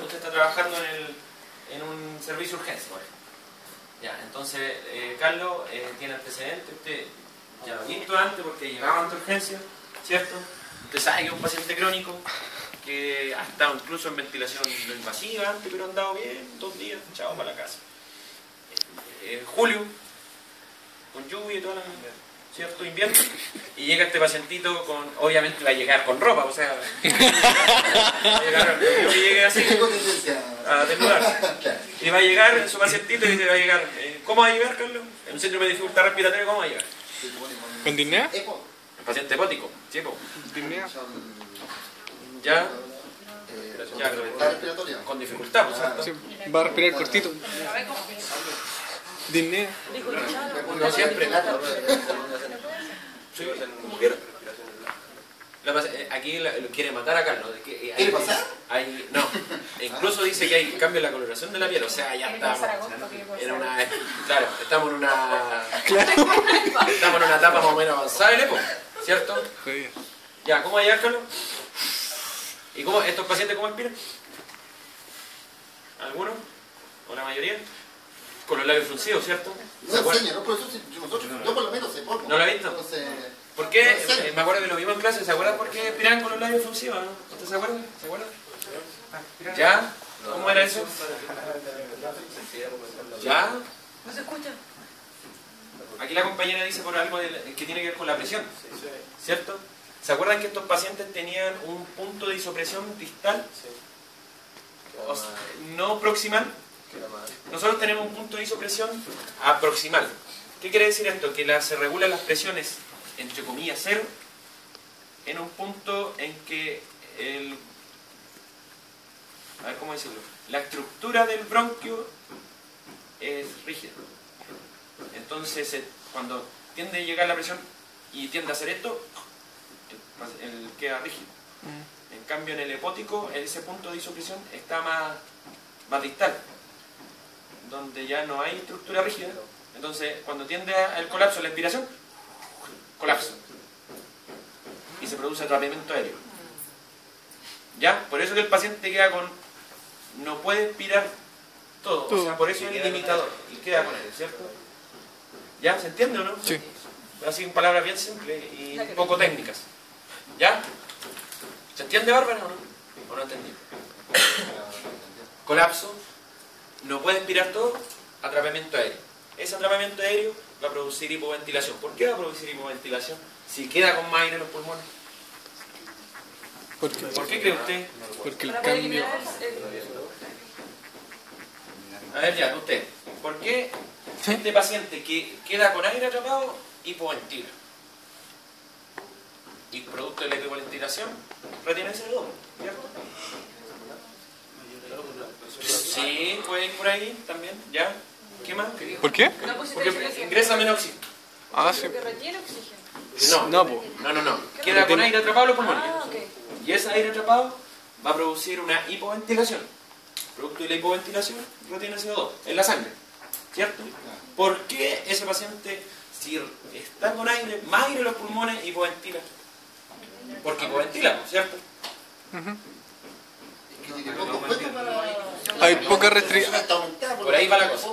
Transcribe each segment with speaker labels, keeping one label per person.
Speaker 1: usted está trabajando en un servicio de urgencia, por ejemplo. Ya, entonces, Carlos tiene antecedentes, usted ya lo ha visto antes porque llegaba ante urgencia, ¿cierto? Usted sabe que es un paciente crónico que ha estado incluso en ventilación no invasiva antes, pero ha andado bien, 2 días, chao para la casa. Julio, con lluvia y toda la... ¿cierto? Invierno, y llega este pacientito con, obviamente va a llegar con ropa, o sea, va a llegar, yo que llegue así, a desnudarse, y va a llegar su pacientito y dice, va a llegar, ¿cómo va a llegar, Carlos? En un síndrome de dificultad respiratoria, ¿cómo va a llegar?
Speaker 2: ¿Con disnea?
Speaker 1: El paciente hepático, chico.
Speaker 2: ¿Disnea?
Speaker 1: Ya, con dificultad, ¿cierto?
Speaker 2: Sí, va a respirar cortito. Disnea.
Speaker 1: No siempre. Sí, como quiera. Aquí lo quiere matar a Carlos.
Speaker 3: ¿Quiere pasar?
Speaker 1: No, incluso dice que hay cambio en la coloración de la piel, o sea, ya estamos en una... Claro, estamos en una... Estamos en una etapa más o menos avanzada del EPO, ¿cierto? Ya, ¿cómo va a llegar, Carlos? ¿Y cómo estos pacientes cómo inspiran? ¿Algunos? ¿O la mayoría? Con los labios fruncidos, ¿cierto?
Speaker 3: No enseña, ¿no? Por eso yo por lo menos sé poco.
Speaker 1: ¿No lo he visto?
Speaker 3: Entonces,
Speaker 1: ¿por qué? Me acuerdo que lo vimos en clase, ¿se acuerdan por qué inspiraban con los labios fruncidos? ¿No? ¿Usted se acuerda? ¿Se acuerda? ¿Ya? ¿Cómo era eso? ¿Ya?
Speaker 4: ¿No se escucha?
Speaker 1: Aquí la compañera dice por algo que tiene que ver con la presión, ¿cierto? ¿Se acuerdan que estos pacientes tenían un punto de isopresión distal? O sea, no proximal. Nosotros tenemos un punto de isopresión aproximal. ¿Qué quiere decir esto? Que se regulan las presiones, entre comillas, cero, en un punto en que a ver cómo decirlo, la estructura del bronquio es rígida. Entonces, cuando tiende a llegar la presión y tiende a hacer esto, queda rígido. En cambio, en el hepótico, ese punto de isopresión está más distal, donde ya no hay estructura rígida. Entonces, cuando tiende al colapso, la expiración, colapsa. Y se produce atrapamiento aéreo. ¿Ya? Por eso que el paciente queda con... no puede expirar todo. O sea, por eso es el limitador. Y queda con él, ¿cierto? ¿Ya? ¿Se entiende o no?
Speaker 2: Sí.
Speaker 1: Así en palabras bien simples y poco técnicas. ¿Ya? ¿Se entiende, Bárbara, o no? ¿O no entendí? Colapso. No puede expirar todo. Atrapamiento aéreo. Ese atrapamiento aéreo va a producir hipoventilación. ¿Por qué va a producir hipoventilación? Si queda con más aire en los pulmones. ¿Por qué cree usted?
Speaker 2: Porque el cambio...
Speaker 1: A ver ya, usted. ¿Por qué este paciente que queda con aire atrapado hipoventila? Y producto de la hipoventilación retiene CO2, ¿cierto? Sí, puede ir por ahí también, ¿ya? ¿Qué más?
Speaker 2: ¿Por qué?
Speaker 1: Porque ingresa menos oxígeno.
Speaker 2: Ah, sí.
Speaker 4: Porque retiene oxígeno.
Speaker 1: No. Queda con aire atrapado en los pulmones.
Speaker 4: Ah, ok.
Speaker 1: Y ese aire atrapado va a producir una hipoventilación. Producto de la hipoventilación retiene CO2 en la sangre, ¿cierto? ¿Por qué ese paciente, si está con aire, más aire en los pulmones, hipoventila? Porque hipoventila, ¿cierto?
Speaker 2: Hay poca restricción.
Speaker 1: Por ahí va la cosa.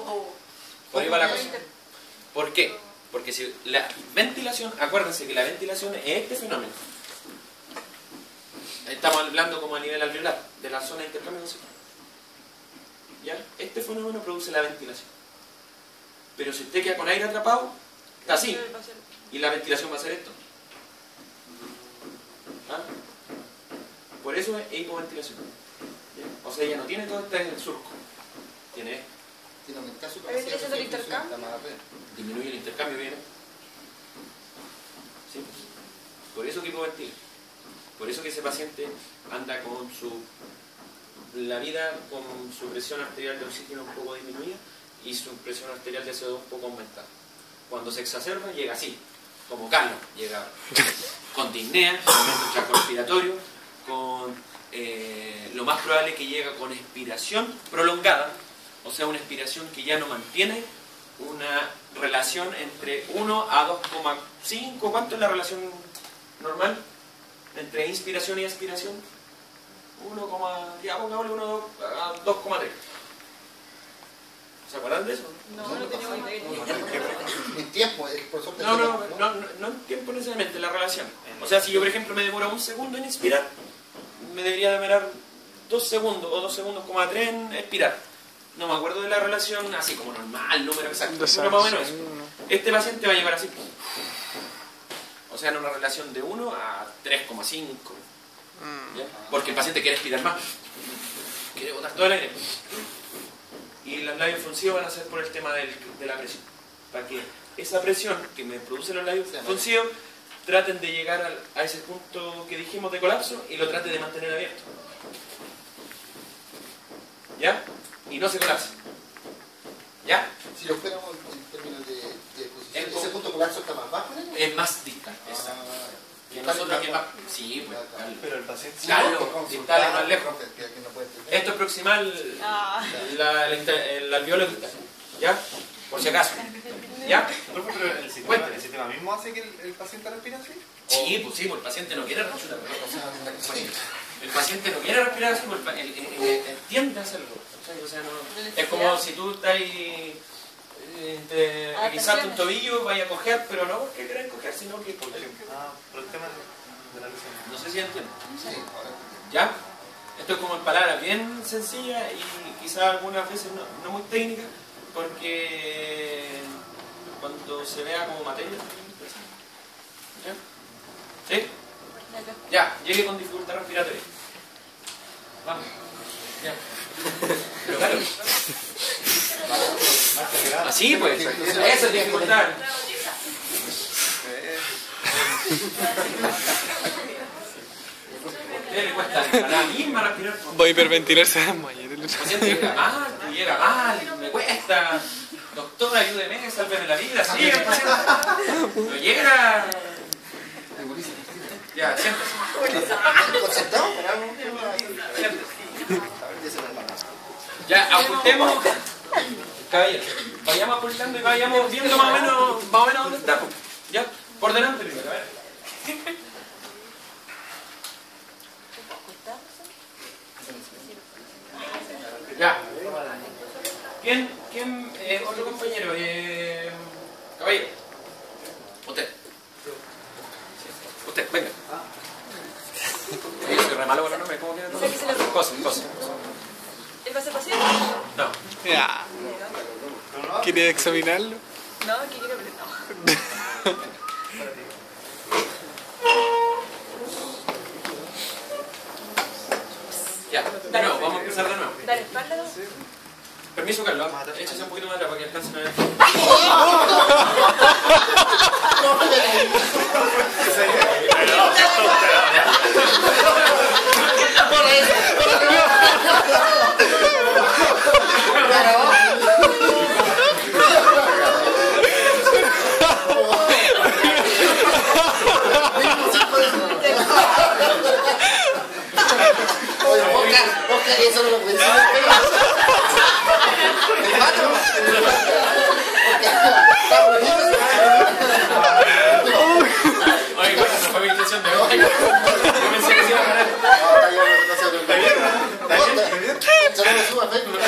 Speaker 1: Por ahí va la cosa. ¿Por qué? Porque si la ventilación, acuérdense que la ventilación es este fenómeno. Estamos hablando como a nivel alveolar, de la zona de intercambio de oxígeno. ¿Ya? Este fenómeno produce la ventilación. Pero si usted queda con aire atrapado, está así. Y la ventilación va a ser esto. ¿Ah? Por eso es hipoventilación. ¿Ya? O sea, ella no tiene todo este surco. Tiene esto.
Speaker 4: ¿Eso es el intercambio?
Speaker 1: Disminuye el intercambio, ¿viene? ¿Sí? Por eso que hipoventila. Por eso que ese paciente anda con la vida con su presión arterial de oxígeno un poco disminuida y su presión arterial de CO2 un poco aumentada. Cuando se exacerba, llega así, como Carlos, llega con disnea, con aumento del tracto respiratorio, con lo más probable que llega con expiración prolongada, o sea, una expiración que ya no mantiene una relación entre 1 a 2,5. ¿Cuánto es la relación normal entre inspiración y expiración? ya pongámosle 1 a 2,3. ¿Se acuerdan de eso?
Speaker 4: No, no tenía ni idea.
Speaker 3: En tiempo, el profesor te
Speaker 1: No
Speaker 3: enseña,
Speaker 1: en tiempo necesariamente, la relación. O sea, si yo, por ejemplo, me demoro 1 segundo en inspirar, me debería demorar 2 segundos o 2 segundos, 3 en expirar. No me acuerdo de la relación así como normal, número exacto, pero más o menos eso. Este paciente va a llegar así. O sea, en una relación de 1 a 3,5. ¿Ya? Porque el paciente quiere expirar más. Quiere botar todo el aire. Y los labios fruncidos van a ser por el tema de la presión. Para que esa presión que me produce los labios fruncidos traten de llegar a ese punto que dijimos de colapso y lo trate de mantener abierto. ¿Ya? Y no se colapse. ¿Ya?
Speaker 3: Si lo fuéramos en términos de posición, ¿ese punto de colapso está más bajo? ¿No?
Speaker 1: Es más distal. Exacto. Que nosotros que más... Sí, pues.
Speaker 5: Pero el paciente...
Speaker 1: Claro, distal es más lejos.
Speaker 3: Que no puede entender.
Speaker 1: Esto es proximal el alveolo distal. ¿Ya? Por si acaso. ¿Ya?
Speaker 5: Pero el sistema mismo hace que el paciente respire así.
Speaker 1: Sí, pues el paciente no quiere respirar. El paciente no quiere respirar así, pues tiende a hacerlo. O sea, no, es como si tú estás te guisaste un tobillo, vaya a coger, pero no porque querés coger, sino que por
Speaker 5: Pero el tema de la lesión.
Speaker 1: no sé si entienden.
Speaker 3: Sí, ahora.
Speaker 1: ¿Ya? Esto es como en palabras bien sencillas y quizás algunas veces no muy técnicas, porque cuando se vea como materia, ¿ya? ¿Sí? Ya, llegue con dificultad respiratoria. Vamos. Ya. Pero claro. Así pues, esa es dificultad. ¿A usted le cuesta a la misma respirar?
Speaker 2: Voy a hiperventilarse.
Speaker 1: El paciente llega mal, me cuesta. Doctor, ayúdeme, sálveme la vida. Sí, el paciente no llega. Ya, siéntese.
Speaker 3: ¿Concentrado?
Speaker 1: Siéntese. Ya, ajustemos. Caballero, vayamos apuntando y vayamos viendo más o menos dónde estamos. Ya, por delante primero, a ver. Ya. ¿Quién otro compañero? Caballero. Usted, venga. Yo soy re malo con los nombres, ¿cómo queda todo? Cosa.
Speaker 4: ¿Él va a ser paciente?
Speaker 1: No.
Speaker 2: Ya. ¿Quieres examinarlo?
Speaker 4: No, que quiero no.
Speaker 1: Ya, de nuevo, vamos a empezar de nuevo.
Speaker 4: Dale, espalda.
Speaker 1: Permiso, Carlos, échese un poquito más atrás para que alcancen a ver.
Speaker 3: Oscar, eso no lo puede decir. El macho.
Speaker 1: Oye, bueno, no fue mi intención de hoy. Yo pensé que se iba a ganar.
Speaker 3: Se lo suba a Facebook.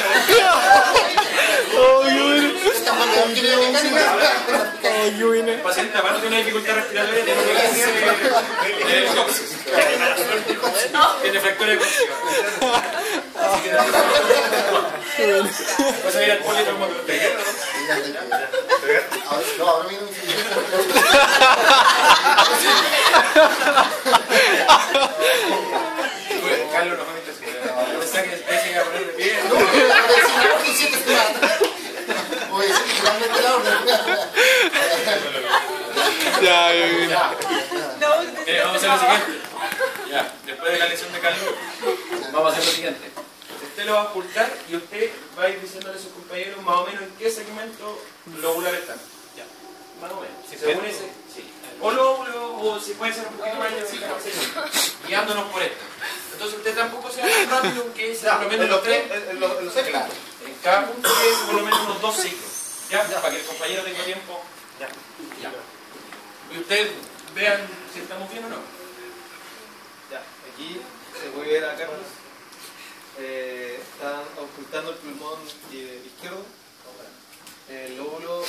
Speaker 1: El paciente, aparte de una dificultad respiratoria, tiene una clase de coxis. Tiene fractura de coxis. Así que vas a ir al politraumatólogo.
Speaker 3: No, ahora mismo
Speaker 1: Carlos no fue mi intención. Pensaba que después se iba a poner de pie.
Speaker 3: oye, sí, realmente la orden.
Speaker 2: Ya.
Speaker 1: Vamos a hacer lo siguiente. Ya, después de la lección de Carlos, vamos a hacer lo siguiente. Usted lo va a ocultar y usted va a ir diciéndole a sus compañeros más o menos en qué segmento lobular están. Ya, más o menos. Si según ese, sí. O lóbulo, o si puede ser un poquito más guiándonos por esto. Entonces usted tampoco se va tan rápido que es por lo menos los tres. Claro. En cada punto que es por lo menos unos 2 ciclos. ¿Ya? Para que el compañero tenga tiempo. Ya. Y ustedes vean si estamos bien o no.
Speaker 5: Ya, aquí se puede ver a Carlos.
Speaker 6: están ocultando el pulmón izquierdo, el lóbulo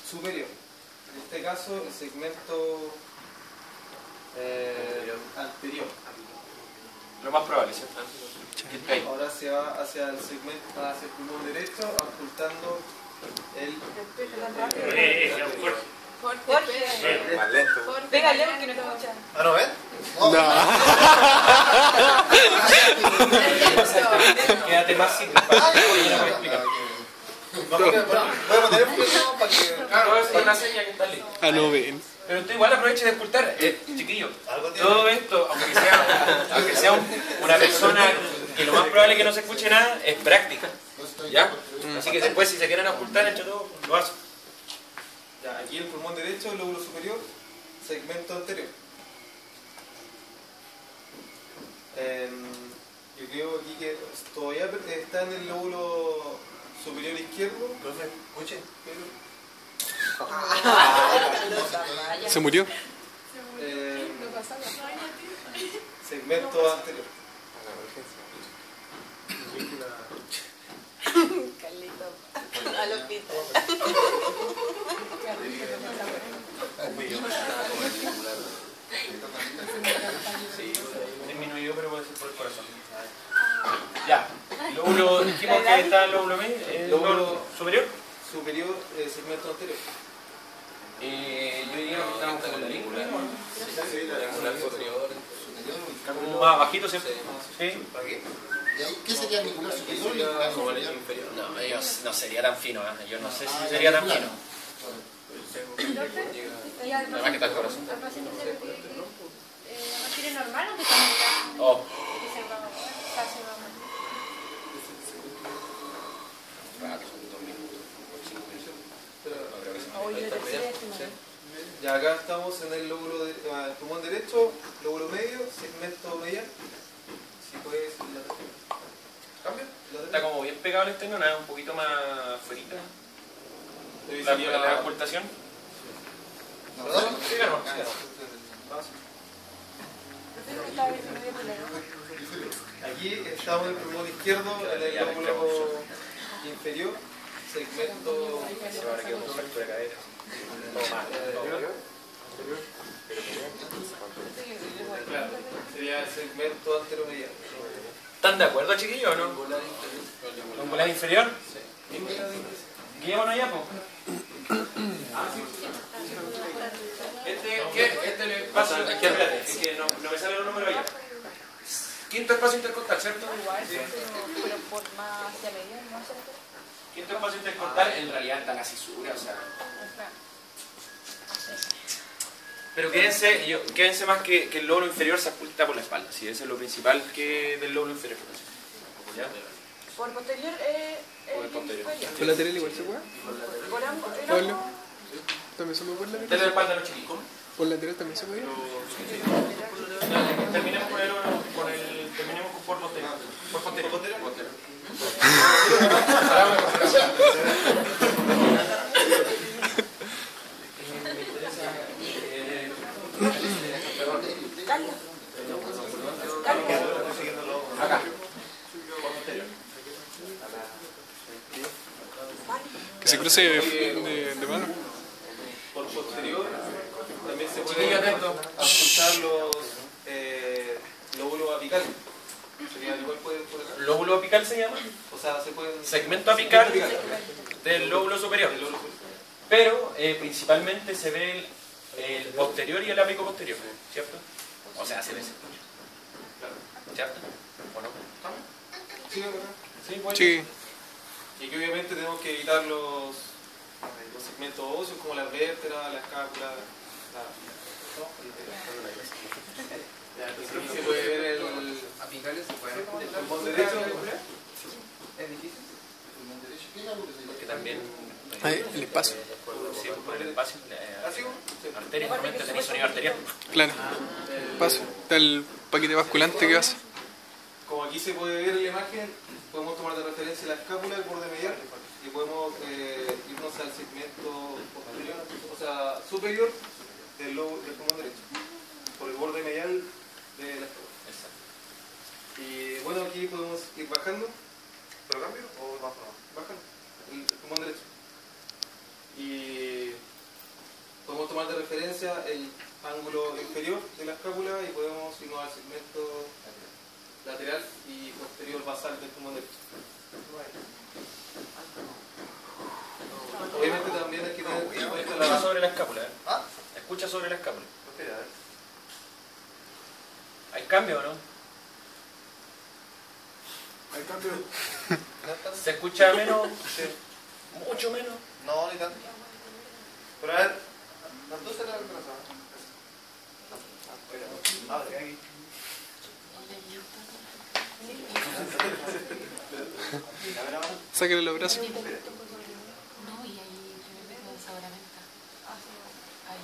Speaker 6: superior. En este caso, el segmento anterior.
Speaker 1: Lo más probable, ¿cierto?
Speaker 6: Ahora se va hacia el segmento, hacia el pulmón derecho, ocultando el...
Speaker 4: Jorge.
Speaker 5: Más lento.
Speaker 4: Pégale porque no te escucha.
Speaker 3: ¿Ah, no ven?
Speaker 2: No.
Speaker 1: Quédate más sin para que yo no voy a explicar.
Speaker 5: Voy a poner el pulso para que...
Speaker 1: Claro, es una seña que está lista.
Speaker 2: Ah, no ven.
Speaker 1: Pero tú igual aproveche de ocultar, chiquillo.
Speaker 3: Algo tiene.
Speaker 1: Todo esto, aunque sea una persona que lo más probable es que no se escuche nada, es práctica. ¿Ya? Así que después, si se quieren ocultar entre todos, lo hacen.
Speaker 6: Ya, aquí el pulmón derecho, el lóbulo superior, segmento anterior. Yo creo aquí que todavía está en el lóbulo superior izquierdo,
Speaker 5: Profe, escuche.
Speaker 6: pero
Speaker 2: ¿Se murió?
Speaker 6: segmento anterior.
Speaker 4: Carlito. Al hospital.
Speaker 1: Disminuyó, pero puede ser por el corazón. Ya. Lóbulo, dijimos que está el lóbulo medio, el lóbulo superior.
Speaker 6: Superior, segmento anterior.
Speaker 1: Yo diría que estamos con la lengua, ¿no?
Speaker 3: Superior.
Speaker 1: Como más bajito, ¿cierto? Sí.
Speaker 5: ¿Para qué?
Speaker 3: ¿Y ahí qué sería el auricular superior y el auricular inferior?
Speaker 1: No, ellos no sería tan fino, ¿eh? Yo no sé si sería tan fino. Además que está el corazón.
Speaker 7: ¿Al paciente se le pide que no quiere normal o que está mirando?
Speaker 1: Oh.
Speaker 7: Que se va a mover.
Speaker 6: Ya acá estamos en el lóbulo el pulmón derecho, lóbulo medio, segmento medial. Si puedes cambia.
Speaker 1: Está como bien pegado al externo, nada, un poquito más fuerita.
Speaker 6: La
Speaker 1: La ocultación.
Speaker 6: ¿Perdón?
Speaker 1: Sí, claro.
Speaker 6: Aquí estamos en el pulmón izquierdo, en el lóbulo inferior, segmento
Speaker 1: Ahora quedo con fractura de cadera.
Speaker 6: claro, sería el segmento anteromedial.
Speaker 1: ¿Están de acuerdo, chiquillos, o no? ¿Un volar inferior? Sí. Guillémonos allá, po. Este le pasa, espérate, es que no me salen los números allá. Quinto espacio intercostal, ¿cierto?
Speaker 4: Pero por más hacia medio, ¿no?
Speaker 1: Quinto espacio intercostal, en realidad está la cisura, o sea. Pero quédense más que el lóbulo inferior se oculta por la espalda, ¿sí? Eso es lo principal del lóbulo inferior. ¿Ya?
Speaker 4: Por posterior,
Speaker 1: Por el posterior.
Speaker 2: ¿Por lateral igual se puede?
Speaker 4: Por ambos.
Speaker 2: Pablo. ¿También se puede por
Speaker 1: Desde la
Speaker 2: lateral?
Speaker 1: espalda a los chiquillos.
Speaker 2: ¿Por lateral también se puede?
Speaker 1: Terminemos terminemos por posterior. Por posterior. Acá.
Speaker 2: Que se cruce de mano.
Speaker 6: Por posterior también se puede
Speaker 1: Chiquillo, atento.
Speaker 6: ocultar los lóbulos apicales. Sería igual por acá.
Speaker 1: Lóbulo apical se llama.
Speaker 6: O sea, se pueden...
Speaker 1: Segmento apical del lóbulo superior.
Speaker 6: El lóbulo superior.
Speaker 1: Pero principalmente se ve el posterior y el apico posterior, ¿cierto? O sea, se ve ese. ¿Cierto? ¿O no?
Speaker 6: Sí, ¿verdad?
Speaker 1: Sí, bueno.
Speaker 2: Sí.
Speaker 6: Y que obviamente tenemos que evitar los segmentos óseos como las vértebras, la escápula. Se puede ver el
Speaker 5: Apicales se pueden.
Speaker 6: pulmón derecho.
Speaker 5: ¿Es difícil?
Speaker 3: Pulmón derecho, ¿qué es auricular?
Speaker 1: Porque también.
Speaker 2: Ahí, el espacio.
Speaker 1: Sí, por el espacio.
Speaker 6: ¿Así?
Speaker 1: Arteria, normalmente tenéis sonido arterial.
Speaker 2: Claro. Espacio. Está el paquete basculante que vas.
Speaker 6: Como aquí se puede ver en la imagen, podemos tomar de referencia la escápula, el borde medial, y podemos irnos al segmento posterior, o sea, superior del pulmón derecho, por el borde medial de la escápula.
Speaker 1: Exacto.
Speaker 6: Y bueno, aquí podemos ir bajando.
Speaker 5: ¿Pero cambio o bajo?
Speaker 6: Bajando. El pulmón derecho. Y podemos tomar de referencia el ángulo inferior de la escápula y podemos irnos al segmento lateral y posterior basal del pulmón derecho. Obviamente también hay que tener en cuenta
Speaker 1: Escucha
Speaker 6: la...
Speaker 1: sobre la escápula, ¿eh?
Speaker 5: ¿Ah?
Speaker 1: Escucha sobre la escápula.
Speaker 5: Ok, a ver.
Speaker 1: ¿Hay cambio o no?
Speaker 5: ¿Hay cambio?
Speaker 1: ¿Se escucha menos? Mucho menos.
Speaker 5: No, ni tanto. Pero a ver, las dos se la reemplazaban. Ah, de aquí.
Speaker 2: Sáquenle los brazos.
Speaker 7: No, y ahí tremendo sabor a menta. Ahí.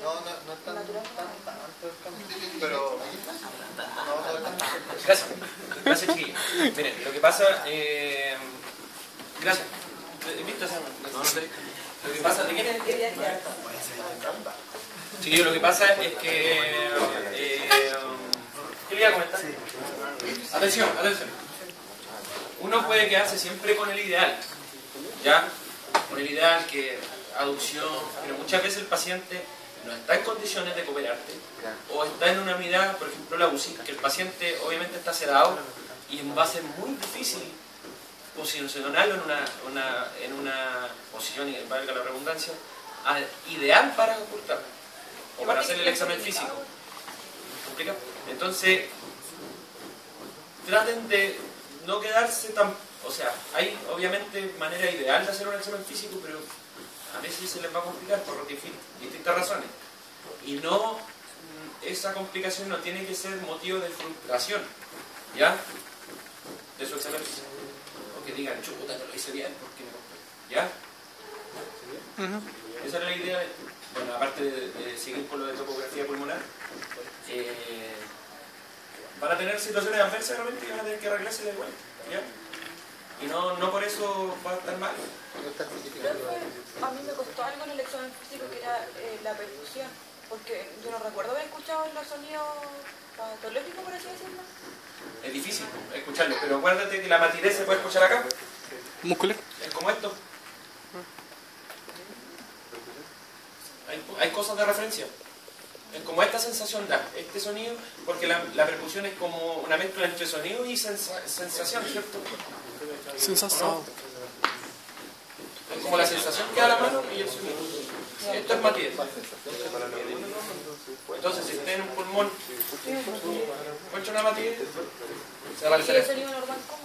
Speaker 5: No es tan tanto el cambio. Pero. No es tanto.
Speaker 1: Gracias. Gracias, chiquillos. Miren, lo que pasa... gracias. ¿Viste esa? No, no sé. Lo que pasa... ¿De quién es? Chiquillos, lo que pasa es que... ¿qué le iba a comentar? Atención, atención. Uno puede quedarse siempre con el ideal, ¿ya? Con el ideal que aducción, pero muchas veces el paciente no está en condiciones de cooperarte o está en una mirada, por ejemplo la UCI, que el paciente obviamente está sedado y va a ser muy difícil posicionarlo en una posición, y valga la redundancia, ideal para ocultar o para hacer el examen físico. ¿Me explica? Entonces, traten de no quedarse tan... O sea, hay obviamente manera ideal de hacer un examen físico, pero a veces se les va a complicar por distintas razones. Y no, esa complicación no tiene que ser motivo de frustración, ¿ya? De su examen físico. O que digan, chuta, no lo hice bien, ¿por qué me compré? ¿Ya? Esa era la idea, bueno, aparte de seguir con lo de topografía pulmonar. Van a tener situaciones adversas realmente y van a tener que arreglarse de igual, ¿ya? Y no por eso va a estar mal.
Speaker 4: A mí me costó algo en el examen físico que era la percusión, porque yo no recuerdo haber escuchado los sonidos patológicos, por así decirlo.
Speaker 1: Es difícil escucharlo, pero acuérdate que la matidez se puede escuchar acá.
Speaker 2: Muscular.
Speaker 1: Es como esto. Hay cosas de referencia. Es como esta sensación da, este sonido, porque la percusión es como una mezcla entre sonido y sensación, ¿cierto?
Speaker 2: Sensación.
Speaker 1: Es como la sensación que da la mano y el sonido. Esto es matidez. Entonces, si está en un pulmón, ¿encuentra una matidez? Se va a
Speaker 4: ¿Y
Speaker 1: parecer
Speaker 4: el
Speaker 1: esto.
Speaker 4: sonido normal cómo?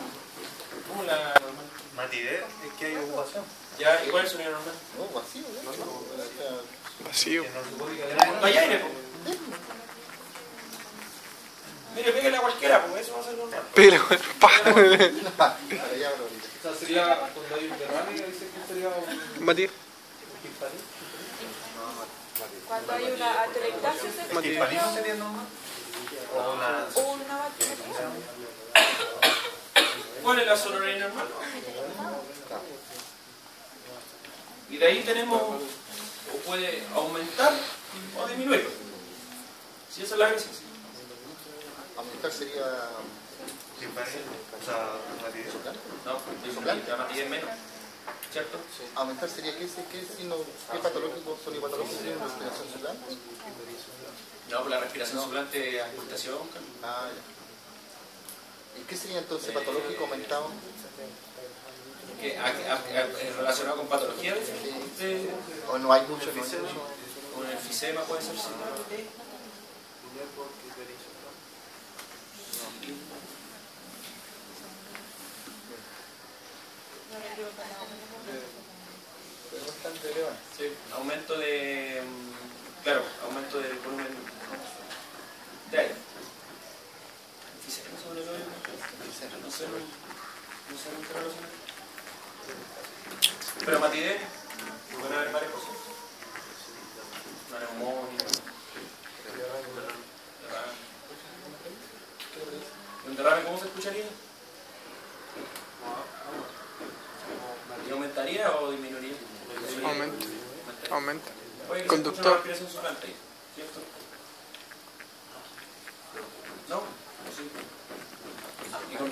Speaker 1: ¿Cómo la normal?
Speaker 5: Matidez es que hay ocupación.
Speaker 1: ¿Ya? ¿Y cuál es el sonido normal?
Speaker 3: No, vacío, ¿no?
Speaker 2: Vacío.
Speaker 1: No hay aire, pues. Mire, pégale a cualquiera, pues eso va a ser normal.
Speaker 2: Pégale, weón. Pa.
Speaker 6: O sea, sería cuando hay un derrame, dice que sería un
Speaker 2: Matías.
Speaker 6: hispanismo.
Speaker 4: Cuando hay una atelectasis,
Speaker 5: ¿Hispanismo sería normal? O una...
Speaker 4: una batería.
Speaker 1: ¿Cuál es la sonoridad normal? Y de ahí tenemos, o puede aumentar o disminuir. Si esa es la gracia.
Speaker 3: Aumentar sería...
Speaker 5: Hispanismo. O sea, matidez.
Speaker 1: No, disminuir, la matilla es menos. ¿Cierto?
Speaker 3: Aumentar sería qué signo, qué patológico, sonido patológico tiene una respiración suplante.
Speaker 1: No, pues la respiración suplante es auscultación.
Speaker 3: Ah, ya. ¿Y qué sería entonces patológico aumentado?
Speaker 1: Relacionado con patología,
Speaker 3: ¿O no hay mucho?
Speaker 1: con el enfisema puede ser. Sí.
Speaker 3: Es bastante elevado.
Speaker 1: Sí, aumento de... Claro, aumento del volumen de aire. Enfisema sobre todo. No sé nunca relacionado. Pero matidez, pueden haber varias cosas. Una neumonía, derrame. ¿Un derrame cómo se escucharía? ¿Y aumentaría o disminuiría?
Speaker 2: Aumenta. Aumenta.
Speaker 1: Puede que
Speaker 2: Conductor.
Speaker 1: se escuche una respiración suplante ahí, ¿cierto? ¿No? ¿O sí?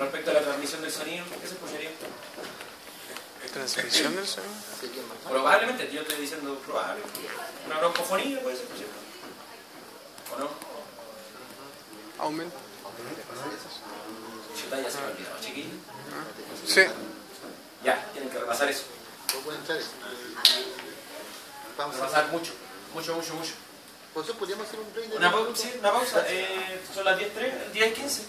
Speaker 1: respecto a la transmisión del sonido, ¿qué se escucharía?
Speaker 2: ¿Transmisión del sonido?
Speaker 3: Sería más mal.
Speaker 1: Probablemente, yo estoy diciendo probable. Una broncofonía puede ser, ¿cierto? ¿O no?
Speaker 2: Aumento.
Speaker 1: Chuta, ya se me olvidó, chiquillos.
Speaker 2: Sí.
Speaker 1: Ya, tienen que repasar eso.
Speaker 3: ¿Cómo puede entrar eso? Vamos a
Speaker 1: Repasar mucho. Mucho.
Speaker 3: Por eso podríamos hacer un break de
Speaker 1: Una pausa, sí, una pausa. Son las 10:03, 10:15.